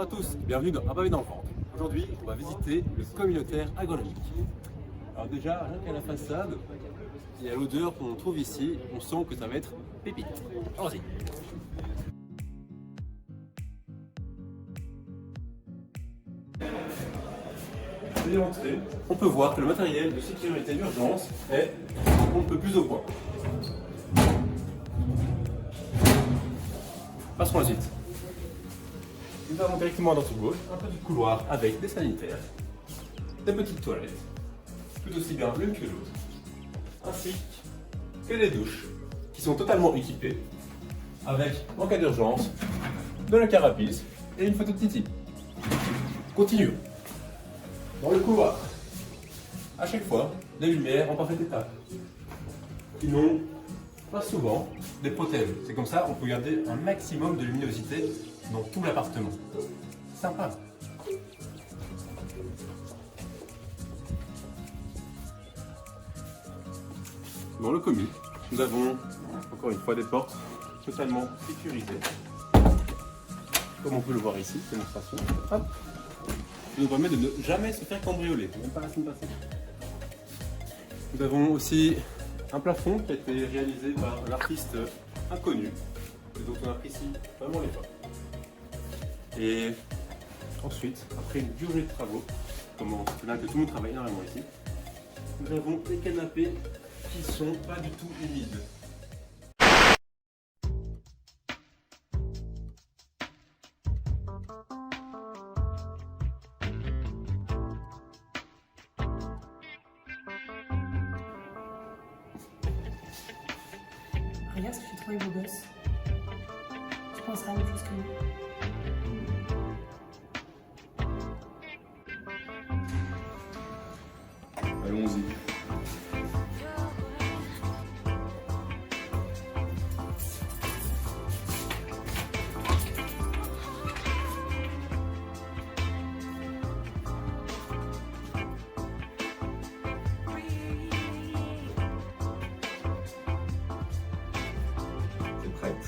Bonjour à tous, bienvenue dans Un pavé dans le ventre. Aujourd'hui, on va visiter le communautaire agronomique. Alors déjà, rien qu'à la façade et à l'odeur qu'on trouve ici, on sent que ça va être pépite. Allons-y. Dès l'entrée, on peut voir que le matériel de sécurité d'urgence est on ne peut plus au point. Passons à la suite. Nous avons directement à notre gauche un petit couloir avec des sanitaires, des petites toilettes, tout aussi bien l'une que l'autre, ainsi que des douches qui sont totalement équipées avec, en cas d'urgence, de la carapace et une photo de Titi. Continuons. Dans le couloir, à chaque fois, des lumières en parfait état. Qui n'ont pas souvent des protèges. C'est comme ça, on peut garder un maximum de luminosité dans tout l'appartement. Sympa. Dans le commun, nous avons encore une fois des portes totalement sécurisées. Comme on peut le voir ici, démonstration. Hop. Ça nous permet de ne jamais se faire cambrioler, même pas la semaine passée. Nous avons aussi un plafond qui a été réalisé par un artiste inconnu, et dont on apprécie vraiment les pas. Et ensuite, après une durée de travaux, comme on se là que tout le monde travaille énormément ici, nous avons des canapés qui sont pas du tout humides. Regarde ce que j'ai trouvé beau gosse. Tu penseras à la même chose que moi. Allons-y. T'es prête?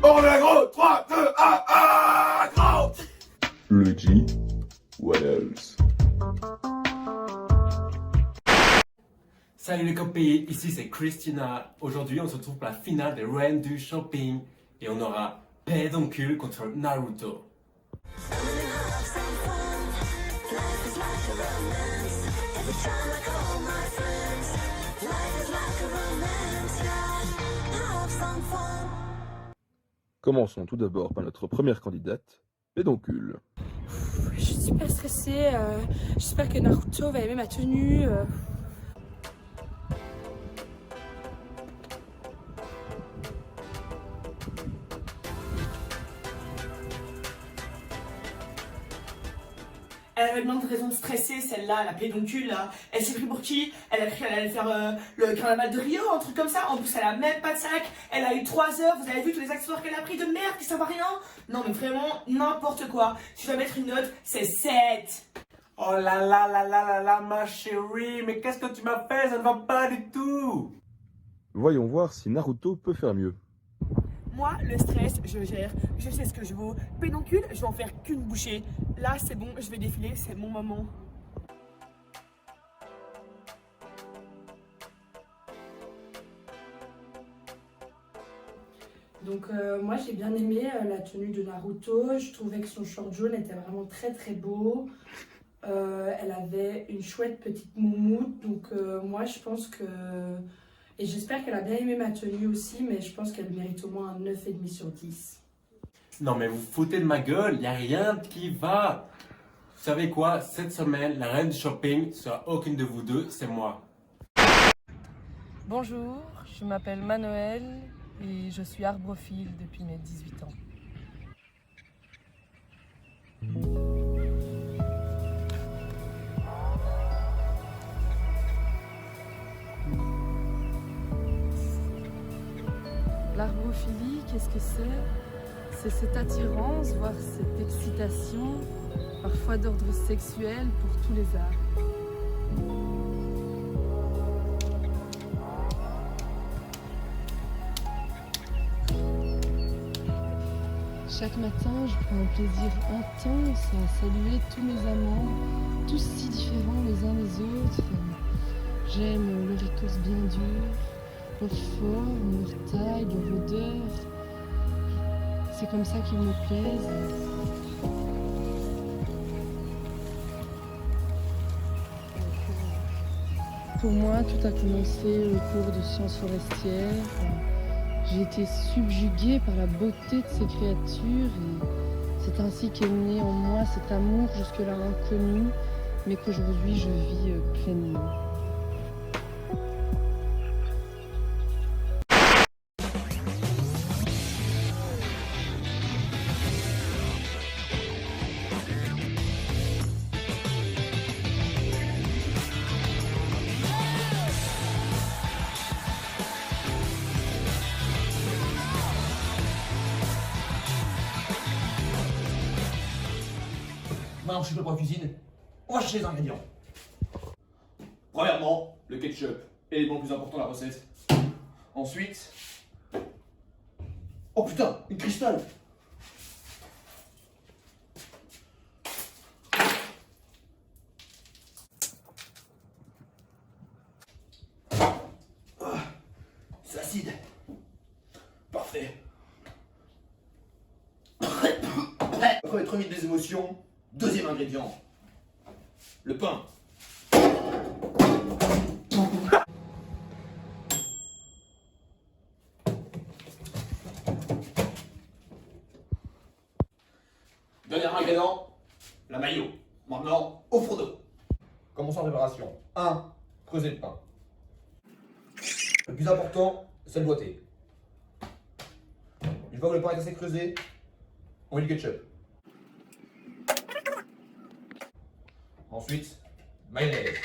On est gros, 3, 2, 1, gros! Luigi, what else? Salut les copains, ici c'est Christina. Aujourd'hui on se retrouve pour la finale des Reines du Shopping et on aura Pédoncule contre Naruto. Commençons tout d'abord par notre première candidate, Pédoncule. Je suis super stressée. J'espère que Naruto va aimer ma tenue. Elle avait plein de raisons de stresser, celle-là, la pédoncule, là. Elle s'est pris pour qui? Elle a cru qu'elle allait faire le carnaval de Rio, un truc comme ça. En plus, elle a même pas de sac. Elle a eu 3 heures. Vous avez vu tous les accessoires qu'elle a pris de merde qui servent à rien? Non, mais vraiment, n'importe quoi. Si je dois mettre une note, c'est 7. Oh là là là là là là ma chérie, mais qu'est-ce que tu m'as fait? Ça ne va pas du tout! Voyons voir si Naruto peut faire mieux. Moi, le stress, je gère. Je sais ce que je vaux. Pédoncule, je vais en faire qu'une bouchée. Là, c'est bon, je vais défiler, c'est mon moment. Donc moi j'ai bien aimé la tenue de Naruto. Je trouvais que son short jaune était vraiment très très beau. Elle avait une chouette petite moumoute. Donc moi je pense que... Et j'espère qu'elle a bien aimé ma tenue aussi, mais je pense qu'elle mérite au moins un 9,5 sur 10. Non mais vous foutez de ma gueule, y a rien qui va! Vous savez quoi? Cette semaine, la reine du shopping sera aucune de vous deux, c'est moi. Bonjour, je m'appelle Manoël et je suis arbrophile depuis mes 18 ans. L'arbrophilie, qu'est-ce que c'est? C'est cette attirance, voire cette excitation, parfois d'ordre sexuel pour tous les arts. Chaque matin, je prends un plaisir intense à saluer tous mes amants, tous si différents les uns des autres. J'aime leur écorce bien dure, leur forme, leur taille, leur odeur. C'est comme ça qu'ils me plaisent. Pour moi, tout a commencé au cours de sciences forestières. J'ai été subjuguée par la beauté de ces créatures et c'est ainsi qu'est né en moi cet amour jusque-là inconnu, mais qu'aujourd'hui je vis pleinement. Maintenant, je suis prêt pour la cuisine. On va chercher les ingrédients. Premièrement, le ketchup. Élément le plus important de la recette. Ensuite... Oh putain, une cristal. C'est acide. Parfait. Après être remis des émotions, deuxième ingrédient, le pain. Dernier ingrédient, la mayo. Maintenant, au fourneau. Commençons la préparation. 1. Creuser le pain. Le plus important, c'est le boiter. Une fois que le pain est assez creusé, on met du ketchup. Ensuite, mayonnaise.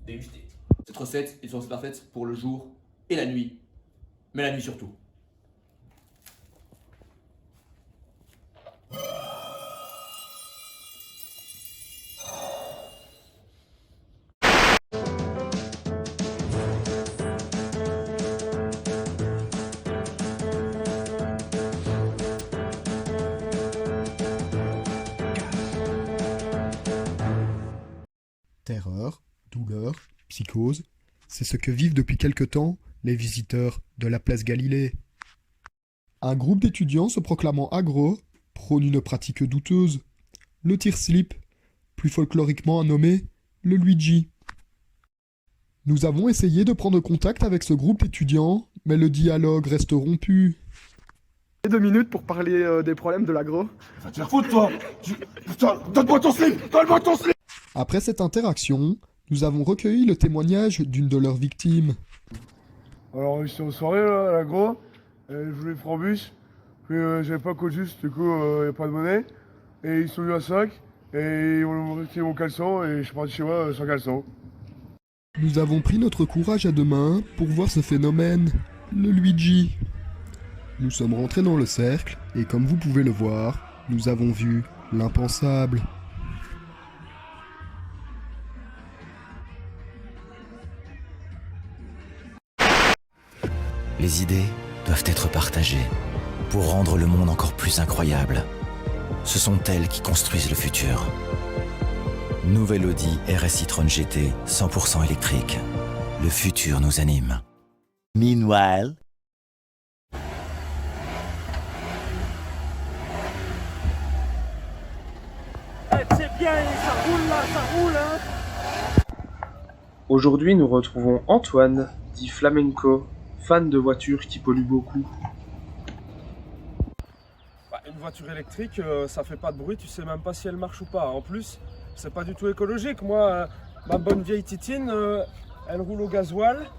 Déguster. Cette recette est censée parfaite pour le jour et la nuit, mais la nuit surtout. Terreur, douleur, psychose, c'est ce que vivent depuis quelque temps les visiteurs de la place Galilée. Un groupe d'étudiants se proclamant agro prône une pratique douteuse, le tir-slip, plus folkloriquement nommé le Luigi. Nous avons essayé de prendre contact avec ce groupe d'étudiants, mais le dialogue reste rompu. 2 minutes pour parler des problèmes de l'agro. Va te faire foutre, toi. Putain, donne-moi ton slip. Donne-moi ton slip. Après cette interaction, nous avons recueilli le témoignage d'une de leurs victimes. Alors j'étais en soirée là, à l'agro, je voulais prendre un bus, puis j'avais pas code juste, du coup il n'y a pas de monnaie. Et ils sont venus à 5, et ils m'ont retiré mon caleçon, et je suis parti chez moi sans caleçon. Nous avons pris notre courage à deux mains pour voir ce phénomène, le Luigi. Nous sommes rentrés dans le cercle, et comme vous pouvez le voir, nous avons vu l'impensable. Les idées doivent être partagées pour rendre le monde encore plus incroyable. Ce sont elles qui construisent le futur. Nouvelle Audi RS e-tron GT 100% électrique. Le futur nous anime. Meanwhile... C'est bien, ça roule là, ça roule hein. Aujourd'hui, nous retrouvons Antoine, dit Flamenco, fan de voitures qui polluent beaucoup. Une voiture électrique, ça fait pas de bruit, tu sais même pas si elle marche ou pas. En plus, c'est pas du tout écologique. Moi, ma bonne vieille Titine, elle roule au gasoil.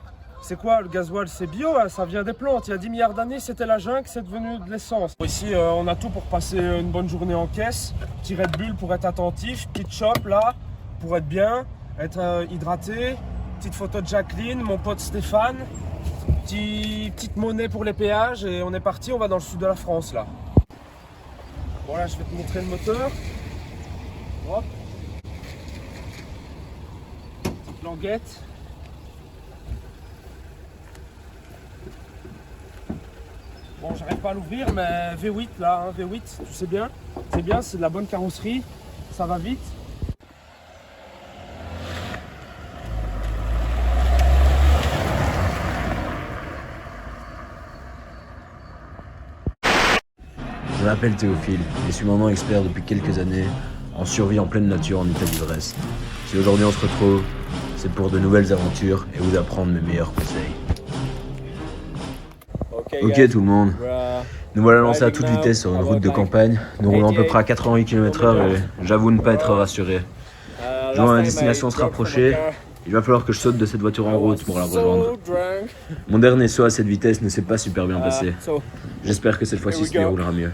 C'est quoi le gasoil? C'est bio, hein, ça vient des plantes. Il y a 10 milliards d'années, c'était la jungle, c'est devenu de l'essence. Ici, on a tout pour passer une bonne journée en caisse. Petit Red Bull pour être attentif, petite chope là, pour être bien, être hydraté. Petite photo de Jacqueline, mon pote Stéphane. Petite monnaie pour les péages et on est parti, on va dans le sud de la France là. Voilà, je vais te montrer le moteur. Hop. Petite languette. Bon, j'arrive pas à l'ouvrir, mais V8 là, hein, V8, tu sais bien. C'est bien, c'est de la bonne carrosserie, ça va vite. Je m'appelle Théophile et suis maintenant expert depuis quelques années en survie en pleine nature en état d'ivresse. Si aujourd'hui on se retrouve, c'est pour de nouvelles aventures et vous apprendre mes meilleurs conseils. Ok tout le monde, nous voilà lancés à toute vitesse sur une route de campagne. Nous roulons à peu près à 88 km/h et j'avoue ne pas être rassuré. Je vois ma destination se rapprocher. Il va falloir que je saute de cette voiture en route pour la rejoindre. Mon dernier saut à cette vitesse ne s'est pas super bien passé. J'espère que cette fois-ci se déroulera mieux.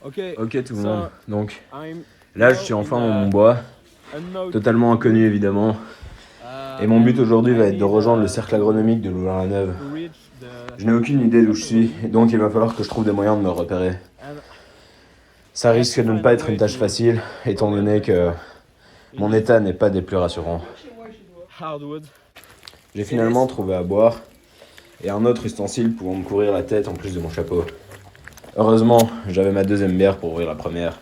Ok tout le monde, donc là je suis enfin dans mon bois, totalement inconnu évidemment. Et mon but aujourd'hui va être de rejoindre le cercle agronomique de Louvain-la-Neuve. Je n'ai aucune idée d'où je suis, et donc il va falloir que je trouve des moyens de me repérer. Ça risque de ne pas être une tâche facile, étant donné que mon état n'est pas des plus rassurants. J'ai finalement trouvé à boire, et un autre ustensile pouvant me couvrir la tête en plus de mon chapeau. Heureusement, j'avais ma deuxième bière pour ouvrir la première.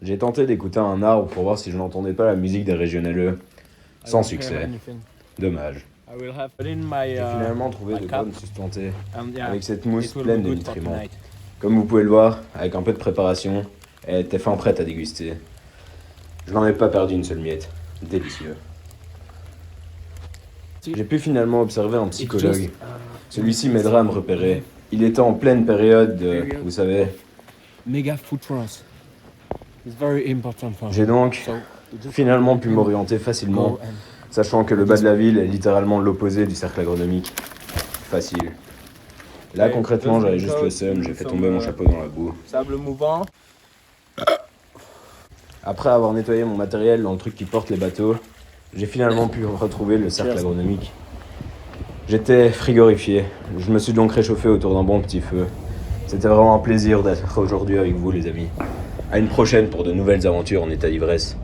J'ai tenté d'écouter un arbre pour voir si je n'entendais pas la musique des régionaleux. Sans succès. Dommage. J'ai finalement trouvé de bonnes sustentées, avec cette mousse pleine de nutriments. Comme vous pouvez le voir, avec un peu de préparation, elle était fin prête à déguster. Je n'en ai pas perdu une seule miette. Délicieux. J'ai pu finalement observer un psychologue. Celui-ci m'aidera à me repérer. Il était en pleine période de, vous savez... J'ai donc finalement pu m'orienter facilement, sachant que le bas de la ville est littéralement l'opposé du cercle agronomique. Facile. Là concrètement j'avais juste le seum, j'ai fait tomber mon chapeau dans la boue. Sable mouvant. Après avoir nettoyé mon matériel dans le truc qui porte les bateaux, j'ai finalement pu retrouver le cercle agronomique. J'étais frigorifié, je me suis donc réchauffé autour d'un bon petit feu. C'était vraiment un plaisir d'être aujourd'hui avec vous les amis. À une prochaine pour de nouvelles aventures en état d'ivresse.